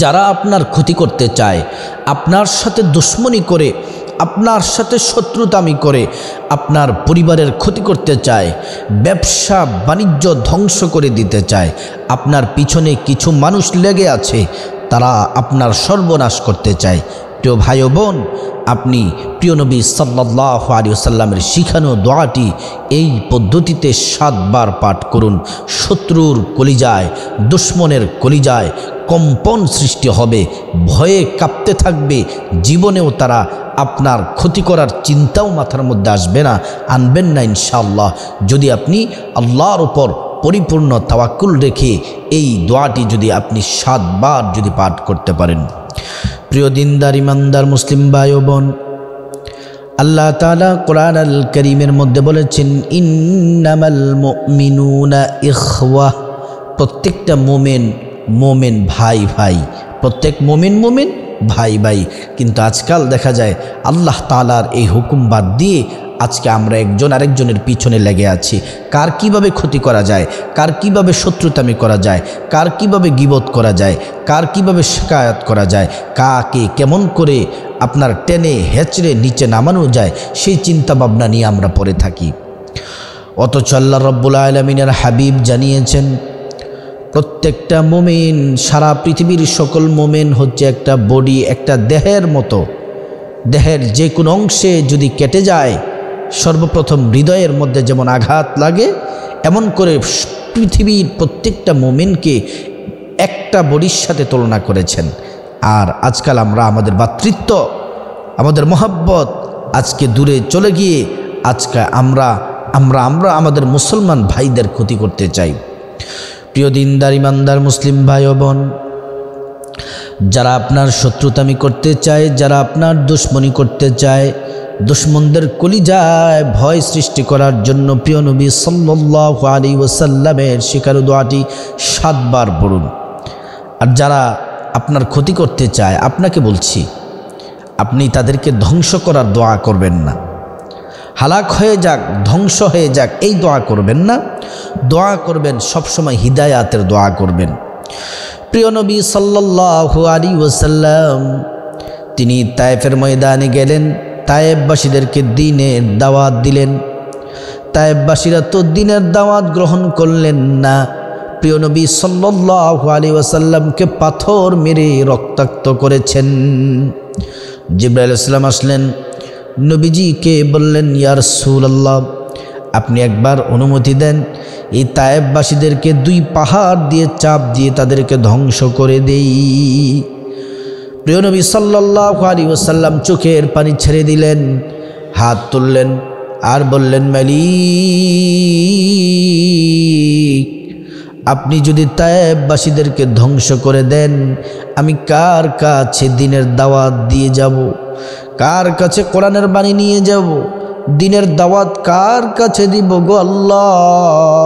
যারা আপনার ক্ষতি করতে চায়, আপনার সাথে দুশ্মনী করে, আপনার সাথে শত্রুতামি করে আপনার পরিবারের ক্ষতি করতে চায়, ব্যবসা বাণিজ্য ধ্বংস করে দিতে চায়, আপনার পিছনে কিছু মানুষ লেগে আছে, তারা আপনার সর্বনাশ করতে চায়। প্রিয় ভাই ও বোন, আপনি প্রিয় নবী সাল্লাল্লাহু আলাইহি ওয়াসাল্লামের শিখানো দোয়াটি এই পদ্ধতিতে 7 বার পাঠ করুন। শত্রুর কলিজায়, দুশ্মনের কলিজায় কম্পন সৃষ্টি হবে, ভয়ে কাঁপতে থাকবে, জীবনেও তারা আপনার ক্ষতি করার চিন্তাও মাথার মধ্যে আসবে না, আনবেন না ইনশাআল্লাহ। যদি আপনি আল্লাহর উপর পরিপূর্ণ তাওয়াক্কুল রেখে এই দোয়াটি যদি আপনি 7 বার যদি পাঠ করতে পারেন। প্রিয় দিনদার ইমানদার মুসলিম ভাই ও বোন, আল্লাহ তাআলা কোরআন আল কারীমের মধ্যে বলেছেন, ইন্নামাল মুমিনুনা ইখওয়াহ। প্রত্যেকটা মোমেন ভাই ভাই, প্রত্যেক মোমেন ভাই ভাই। কিন্তু আজকাল দেখা যায় আল্লাহ তাআলার এই হুকুম বাদ দিয়ে আজকে আমরা একজন আরেকজনের পিছনে লেগে আছি। কার কিভাবে ক্ষতি করা যায়, কার কিভাবে শত্রুতামি করা যায়, কার কিভাবে গীবত করা যায়, কার কিভাবে শিকায়াত করা যায়, কাকে কেমন করে আপনার টেনে হেঁচড়ে নিচে নামানো যায়, সেই চিন্তা ভাবনা নিয়ে আমরা পড়ে থাকি। অথচ আল্লাহ রাব্বুল আলামিনের হাবিব জানিয়েছেন, প্রত্যেকটা মোমেন, সারা পৃথিবীর সকল মোমেন হচ্ছে একটা বডি, একটা দেহের মতো। দেহের যে কোনো অংশে যদি কেটে যায়, সর্বপ্রথম হৃদয়ের মধ্যে যেমন আঘাত লাগে, এমন করে পৃথিবীর প্রত্যেকটা মোমেনকে একটা বডির সাথে তুলনা করেছেন। আর আজকাল আমরা আমাদের ভ্রাতৃত্ব, আমাদের মহব্বত আজকে দূরে চলে গিয়ে আজকে আমরা আমাদের মুসলমান ভাইদের ক্ষতি করতে চাই। প্রিয় দিনদার ইমানদার মুসলিম ভাই ও বোন, যারা আপনার শত্রুতামি করতে চায়, যারা আপনার দুশ্মনী করতে চায়, দুশ্মনদের কলিজায় ভয় সৃষ্টি করার জন্য প্রিয় নবী সাল্লাল্লাহু আলাইহি ওয়াসাল্লামের শিখানো দোয়াটি 7 বার পড়ুন। আর যারা আপনার ক্ষতি করতে চায়, আপনাকে বলছি, আপনি তাদেরকে ধ্বংস করার দোয়া করবেন না। হালাক হয়ে যাক, ধ্বংস হয়ে যাক, এই দোয়া করবেন না। দোয়া করবেন সবসময় হিদায়াতের দোয়া করবেন। প্রিয় নবী সাল্লাল্লাহু আলাইহি ওয়াসাল্লাম তিনি তায়েফের ময়দানে গেলেন, তায়েফবাসীদেরকে দ্বীনের দাওয়াত দিলেন। তায়েফবাসীরা তো দ্বীনের দাওয়াত গ্রহণ করলেন না। প্রিয় নবী সাল্লাল্লাহু আলাইহি ওয়াসাল্লামকে পাথর মেরে রক্তাক্ত করেছেন। জিবরাইল আলাইহিস সালাম আসলেন, নবীজিকে বললেন, ইয়া রাসূলুল্লাহ, আপনি একবার অনুমতি দেন, এই তায়েফবাসীদেরকে 2 পাহাড় দিয়ে চাপ দিয়ে তাদেরকে ধ্বংস করে দেই। প্রিয় নবী সাল্লাল্লাহু আলাইহি ওয়াসাল্লাম চোখের পানি ছেড়ে দিলেন, হাত তুললেন আর বললেন, মালিক, আপনি যদি তায়েফবাসীদেরকে ধ্বংস করে দেন, আমি কার কাছে দ্বীনের দাওয়াত দিয়ে যাব? কার কাছে কোরআনের বাণী নিয়ে যাব? দ্বীনের দাওয়াত কার কাছে দিব গো আল্লাহ?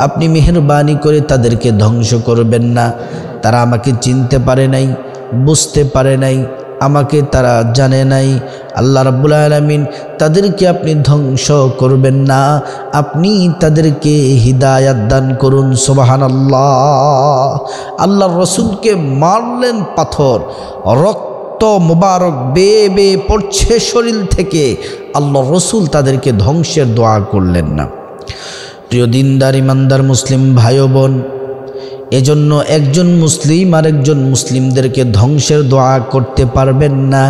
আপনি মেহেরবানি করে তাদেরকে ধ্বংস করবেন না। তারা আমাকে চিনতে পারে নাই, বুঝতে পারে নাই, আমাকে তারা জানে নাই। আল্লাহ রাব্বুল আলামিন তাদেরকে আপনি ধ্বংস করবেন না, আপনি তাদেরকে হিদায়াত দান করুন। সুবহানাল্লাহ। আল্লাহর রাসূলকে মারলেন পাথর, রক্ত মুবারক বেয়ে বেয়ে পড়ছে শরীর থেকে। আল্লাহর রাসূল তাদেরকে ধ্বংসের দোয়া করলেন না। প্রিয় দিনদার ইমানদার মুসলিম ভাই ও বোন, এজন্য একজন মুসলিম আরেকজন মুসলিমদেরকে ধ্বংসের দোয়া করতে পারবেন না,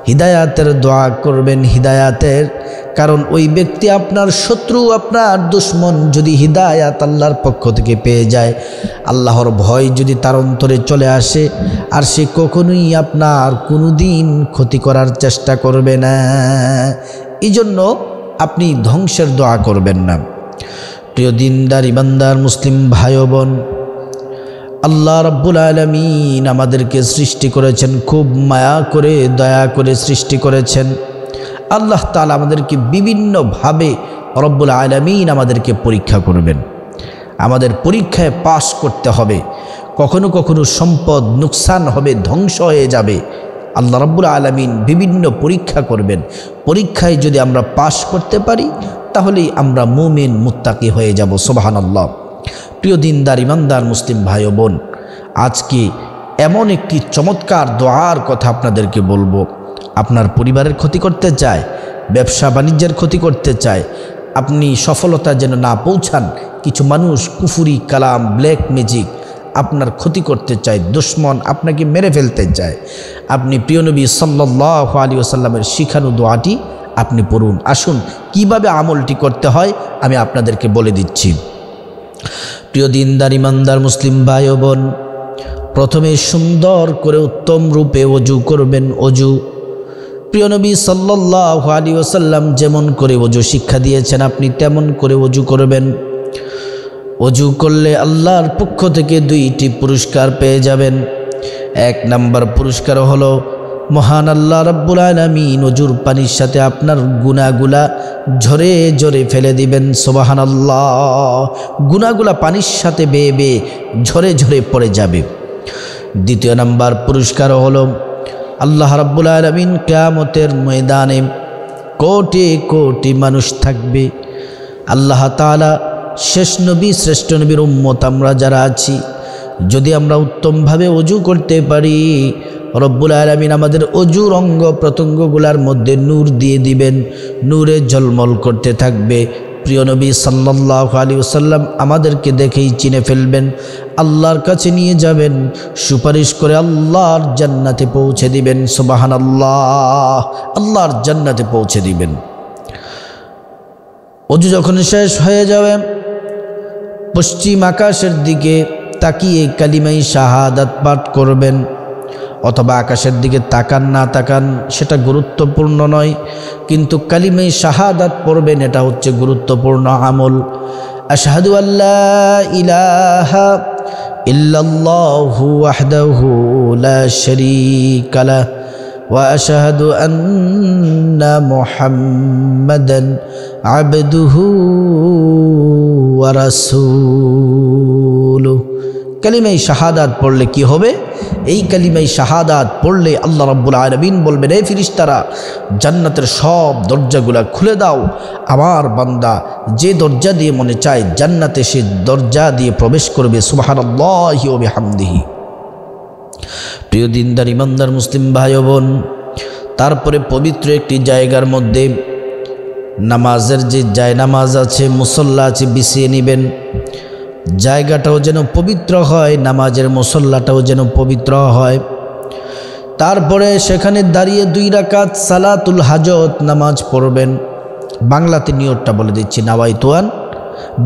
হিদায়াতের দোয়া করবেন। হিদায়াতের কারণ ওই ব্যক্তি আপনার শত্রু, আপনার দুশ্মন যদি হিদায়াত আল্লাহর পক্ষ থেকে পেয়ে যায়, আল্লাহর ভয় যদি তার অন্তরে চলে আসে, আর সে কখনোই আপনার কোনোদিন ক্ষতি করার চেষ্টা করবে না। এই জন্য আপনি ধ্বংসের দোয়া করবেন না। প্রিয় দিনদার ইমানদার মুসলিম ভাই ও বোন, আল্লাহ রাব্বুল আলামিন আমাদেরকে সৃষ্টি করেছেন, খুব মায়া করে দয়া করে সৃষ্টি করেছেন। আল্লাহ তাআলা আমাদেরকে বিভিন্নভাবে রব্বুল আলামিন আমাদেরকে পরীক্ষা করবেন। আমাদের পরীক্ষায় পাশ করতে হবে। কখনো কখনো সম্পদ নুকসান হবে, ধ্বংস হয়ে যাবে। আল্লাহ রাব্বুল আলামিন বিভিন্ন পরীক্ষা করবেন। পরীক্ষায় যদি আমরা পাশ করতে পারি, তাহলেই আমরা মুমিন মুত্তাকি হয়ে যাব। সুবহানাল্লাহ। প্রিয় দিনদার ইমানদার মুসলিম ভাই ও বোন, আজকে এমন একটি চমৎকার দোয়ার কথা আপনাদেরকে বলবো। আপনার পরিবারের ক্ষতি করতে চায়, ব্যবসা বাণিজ্যের ক্ষতি করতে চায়, আপনি সফলতা যেন না পৌঁছান, কিছু মানুষ কুফুরি কালাম, ব্ল্যাক ম্যাজিক আপনার ক্ষতি করতে চায়, দুশমন আপনাকে মেরে ফেলতে চায়, আপনি প্রিয় নবী সাল্লাল্লাহু আলাইহি ওয়াসাল্লামের শিখানো দোয়াটি আপনি পড়ুন। আসুন কিভাবে আমলটি করতে হয় আমি আপনাদেরকে বলে দিচ্ছি। প্রিয় দিনদার ইমানদার মুসলিম ভাই ও বোন, প্রথমে সুন্দর করে উত্তম রূপে ওযু করবেন। ওযু প্রিয় নবী সাল্লাল্লাহু আলাইহি ওয়াসাল্লাম যেমন করে ওযু শিক্ষা দিয়েছেন আপনি তেমন করে ওযু করবেন। ওযু করলে আল্লাহর পক্ষ থেকে দুইটি পুরস্কার পেয়ে যাবেন। এক নাম্বার পুরস্কার হলো মহান আল্লাহ রাব্বুল আলামিন ওযুর পানির সাথে আপনার গুনাহগুলা ঝরে ঝরে ফেলে দিবেন। সুবহানাল্লাহ, গুনাহগুলা পানির সাথে বেয়ে বেয়ে ঝরে ঝরে পড়ে যাবে। দ্বিতীয় নাম্বার পুরস্কার হলো আল্লাহ রাব্বুল আলামিন কিয়ামতের ময়দানে কোটি কোটি মানুষ থাকবে। আল্লাহ তাআলা শেষ নবী শ্রেষ্ঠ নবীর উম্মত আমরা যারা আছি, যদি আমরা উত্তমভাবে ওযু করতে পারি, রব্বুল আলামিন আমাদের ওযুর অঙ্গ প্রত্যঙ্গগুলোর মধ্যে নূর দিয়ে দিবেন, নূরে ঝলমল করতে থাকবে। প্রিয় নবী সাল্লাল্লাহু আলাইহি ওয়াসাল্লাম আমাদেরকে দেখেই চিনে ফেলবেন, আল্লাহর কাছে নিয়ে যাবেন, সুপারিশ করে আল্লাহর জান্নাতে পৌঁছে দিবেন। সুবহানাল্লাহ, আল্লাহর জান্নাতে পৌঁছে দিবেন। ওযু যখন শেষ হয়ে যাবে, পশ্চিম আকাশের দিকে তাকিয়ে কালিমায়ে শাহাদাত পাঠ করবেন, অথবা আকাশের দিকে তাকান না তাকান সেটা গুরুত্বপূর্ণ নয়, কিন্তু কালিমায়ে শাহাদাত পড়বেন, এটা হচ্ছে গুরুত্বপূর্ণ আমল। আশহাদু আল্লা ইলাহা ইল্লাল্লাহু ওয়াহদাহু লা শারীকা লাহু ওয়া আশহাদু আন্না মুহাম্মাদান আবদুহু ওয়া রাসূলুহু। কালিমায়ে শাহাদাত পড়লে কি হবে? এই কালিমায়ে শাহাদাত পড়লে আল্লাহ রাব্বুল আলামিন বলবেন, হে ফেরেশতারা, জান্নাতের সব দরজাগুলা খুলে দাও, আমার বান্দা যে দরজা দিয়ে মনে চায় জান্নাতে সে দরজা দিয়ে প্রবেশ করবে। সুবহানাল্লাহি ওয়া বিহামদিহি। প্রিয় দিনদার ইমানদার মুসলিম ভাই ও বোন, তারপরে পবিত্র একটি জায়গার মধ্যে নামাজের যে জায়নামাজ আছে, মুসল্লা আছে, বিছিয়ে নেবেন। জায়গাটাও যেন পবিত্র হয়, নামাজের মুসল্লাটাও যেন পবিত্র হয়। তারপরে সেখানে দাঁড়িয়ে 2 রাকাত সালাতুল হাজত নামাজ পড়বেন। বাংলাতে নিয়তটা বলে দিচ্ছি, নাওয়াইতুয়ান।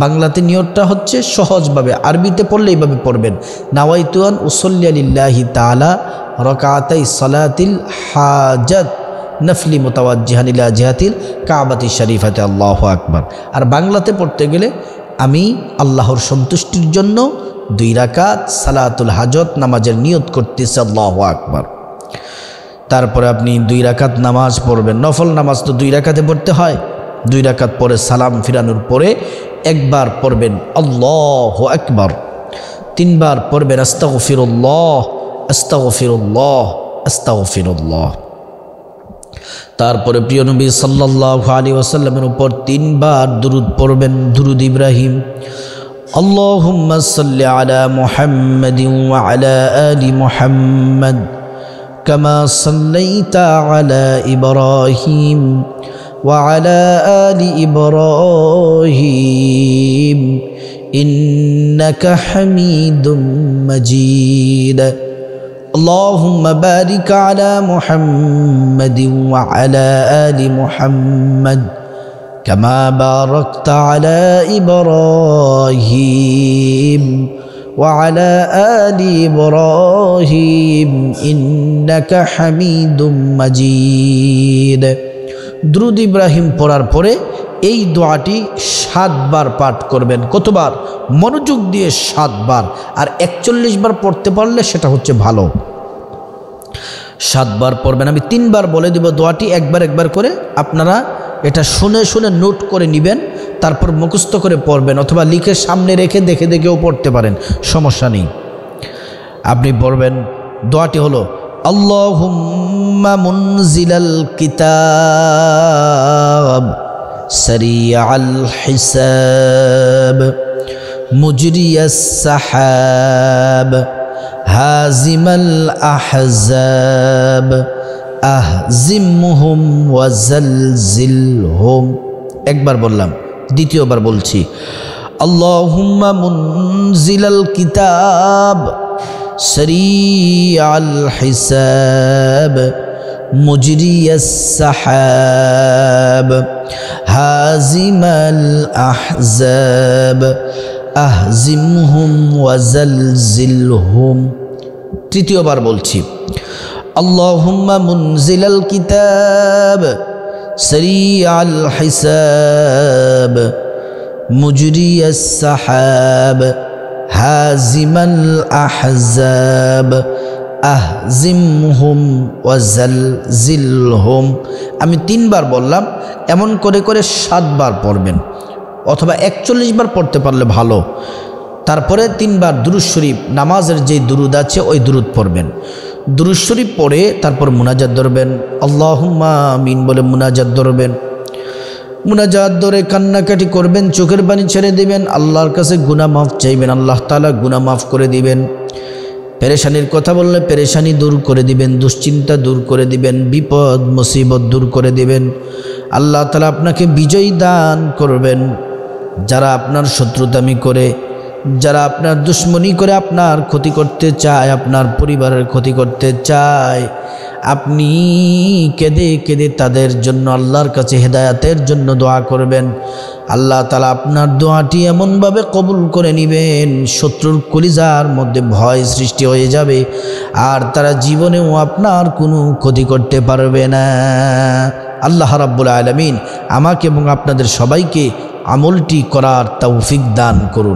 বাংলাতে নিয়তটা হচ্ছে সহজভাবে, আরবিতে পড়লে এইভাবে পড়বেন, নাওয়াইতুয়ান উসল্লি লিল্লাহি তাআলা রাকাতাই সালাতিল হাজাত নফলি মুতাওয়াজ্জিহান ইলা জিহাতিল কাবাতি শরীফাতে, আল্লাহু আকবার। আর বাংলাতে পড়তে গেলে আমি আল্লাহর সন্তুষ্টির জন্য 2 রাকাত সালাতুল হাজত নামাজের নিয়ত করতেছি, আল্লাহু আকবার। তারপরে আপনি 2 রাকাত নামাজ পড়বেন। নফল নামাজ তো 2 রাকাতে পড়তে হয়। 2 রাকাত পরে সালাম ফিরানোর পরে একবার পড়বেন আল্লাহু আকবার, 3 বার পড়বেন আস্তাগফিরুল্লাহ আস্তাগফিরুল্লাহ আস্তাগফিরুল্লাহ। তারপরে প্রিয় নবী সাল্লাল্লাহু আলাইহি ওয়াসাল্লামের উপর 3 বার দুরূদ পড়বেন, দুরূদ ইব্রাহিম। আল্লাহুম্মা সাল্লি আলা মুহাম্মাদিন ওয়া আলা আলি মুহাম্মাদ কামা সাল্লাইতা আলা ইব্রাহিম ওয়া আলা আলি ইব্রাহিম ইন্নাকা হামিদুম মাজিদ। اللهم بارك على محمد وعلى آل محمد كما باركت على إبراهيم وعلى آل إبراهيم إنك حميد مجيد। درود ইব্রাহিম পড়ার পরে এই দোয়াটি 7 বার পাঠ করবেন। কতবার? মনোযোগ দিয়ে 7 বার। আর 41 বার পড়তে পারলে সেটা হচ্ছে ভালো। 7 বার পড়বেন। আমি 3 বার বলে দেব দোয়াটি, একবার একবার করে আপনারা এটা শুনে শুনে নোট করে নেবেন, তারপর মুখস্থ করে পড়বেন, অথবা লিখে সামনে রেখে দেখে দেখেও পড়তে পারেন, সমস্যা নেই। আপনি পড়বেন, দোয়াটি হলো আল্লাহুম্মা মুনজিলাল কিতাব সারিআল হিসাব মুজরিয়াস সাহাব হাজিমাল আহজাব আহজিমহুম ওয়াজালজিলহুম। একবার বললাম, দ্বিতীয়বার বলছি, আল্লাহুম্মা মুনজিলাল কিতাব সরিআল হিসাব মুজরিয়াস সাহাব হাজিমাল আহজাব আহজিমহুম ওয়াজালজিলহুম। তৃতীয়বার বলছি, আল্লাহুম্মা মুনজিলাল কিতাব সরিআল হিসাব মুজরিয়াস সাহাব হাজিমাল আহজাব আহজিমহুম ওয়াজালজিলহুম। আমি 3 বার বললাম, এমন করে করে 7 বার পড়বেন, অথবা 41 বার পড়তে পারলে ভালো। তারপরে 3 বার দুরূদ শরীফ, নামাজের যে দুরুদ আছে ওই দুরুদ পড়বেন। দুরূদ শরীফ পড়ে তারপর মুনাজাত ধরবেন, আল্লাহুম্মা আমিন বলে মুনাজাত ধরবেন। মুনাজাত ধরে কান্নাকাটি করবেন, চোখের পানি ছেড়ে দিবেন, আল্লাহর কাছে গুনাহ মাফ চাইবেন, আল্লাহ তাআলা গুনাহ মাফ করে দিবেন। পেরেশানির কথা বললে পেরেশানি দূর করে দিবেন, দুশ্চিন্তা দূর করে দিবেন, বিপদ মুসিবত দূর করে দিবেন। আল্লাহ তাআলা আপনাকে বিজয় দান করবেন। যারা আপনার শত্রুতামি করে, যারা আপনার দুশ্মনী করে আপনার ক্ষতি করতে চায়, আপনার পরিবারের ক্ষতি করতে চায়, আপনি কেঁদে কেঁদে তাদের জন্য আল্লাহর কাছে হেদায়াতের জন্য দোয়া করবেন। আল্লাহ তাআলা আপনার দোয়াটি এমনভাবে কবুল করে নেবেন, শত্রুর কলিজার মধ্যে ভয় সৃষ্টি হয়ে যাবে, আর তারা জীবনেও আপনার কোনো ক্ষতি করতে পারবে না। আল্লাহ রাব্বুল আলামিন আমাকে এবং আপনাদের সবাইকে আমলটি করার তৌফিক দান করুন।